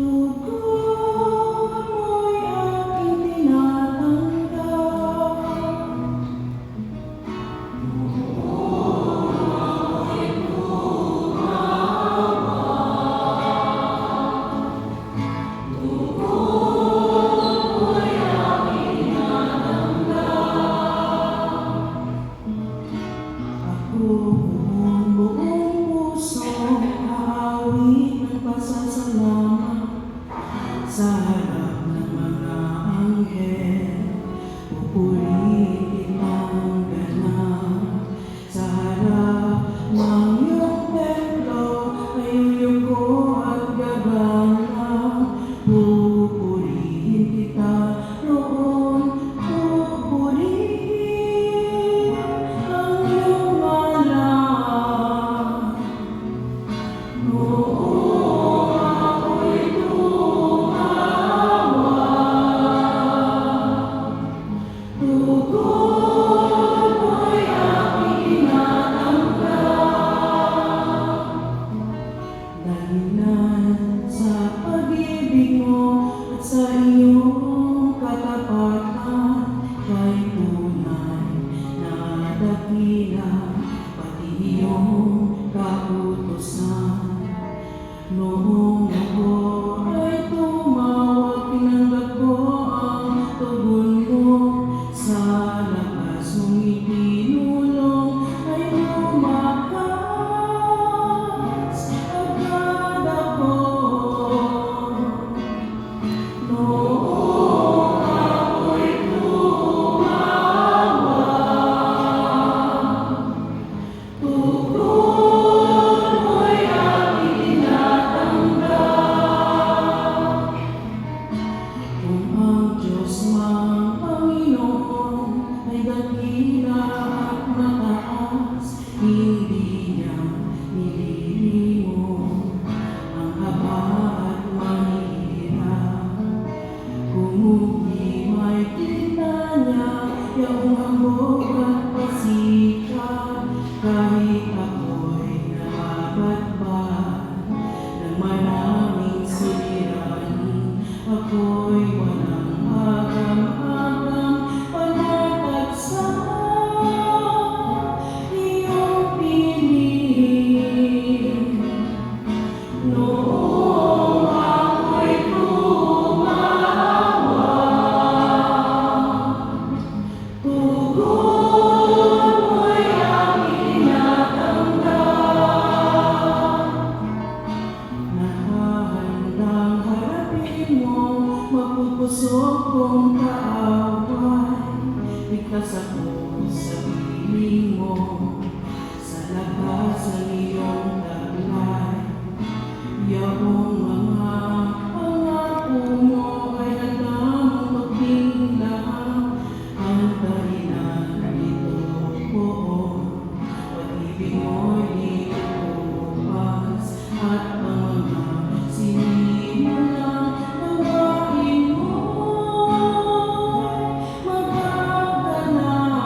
Tugon mo'y aking tinatanggap. Buong pusong aawit ng pasasalamat sa harap ng mga anghel. Pupurihin kitang ganap sa harap ng iyong templo. Ay uyuko at gagana, pupurihin kita roon. Pupurihin ang iyong ngalan. Noong ako'y tumawa, tugon mo'y aking tinatanggap. Dahilan sa pag-ibig mo at sa iyong katapatan, kay tunay na dakila, pati iyong kautusan. Noong ako ay tumawag, tinanggap ko ang tugon mo. Sa lakas mong itinulong ay lumakas agad ako. Noong ako'y tumawa, tugon mo'y aking tinatanggap. Kung ang Diyos mang Panginoon ay dakila at mataas, hindi niya nililimot ang kaba at mahirap. Kung may kita niya, iyong hambog at pasikat, kahit ako'y nababatbat ng maraming suliranin, ako'y walang agam-agam, panatag sa iyong piling. Noong ako'y tumawa, tugon mo'y aking tinatanggap. Nakahandang harapin mo, mapupusok kong kaaway. Ligtas ako sa piling mo, sa lakas ng iyong taglay. Iyong mga pangako mo ay handang magtinglang. Ang dahilan nito poon, pag-ibig mo'y di kukupas, at ang mga sinimulang gawain mo'y magaganap.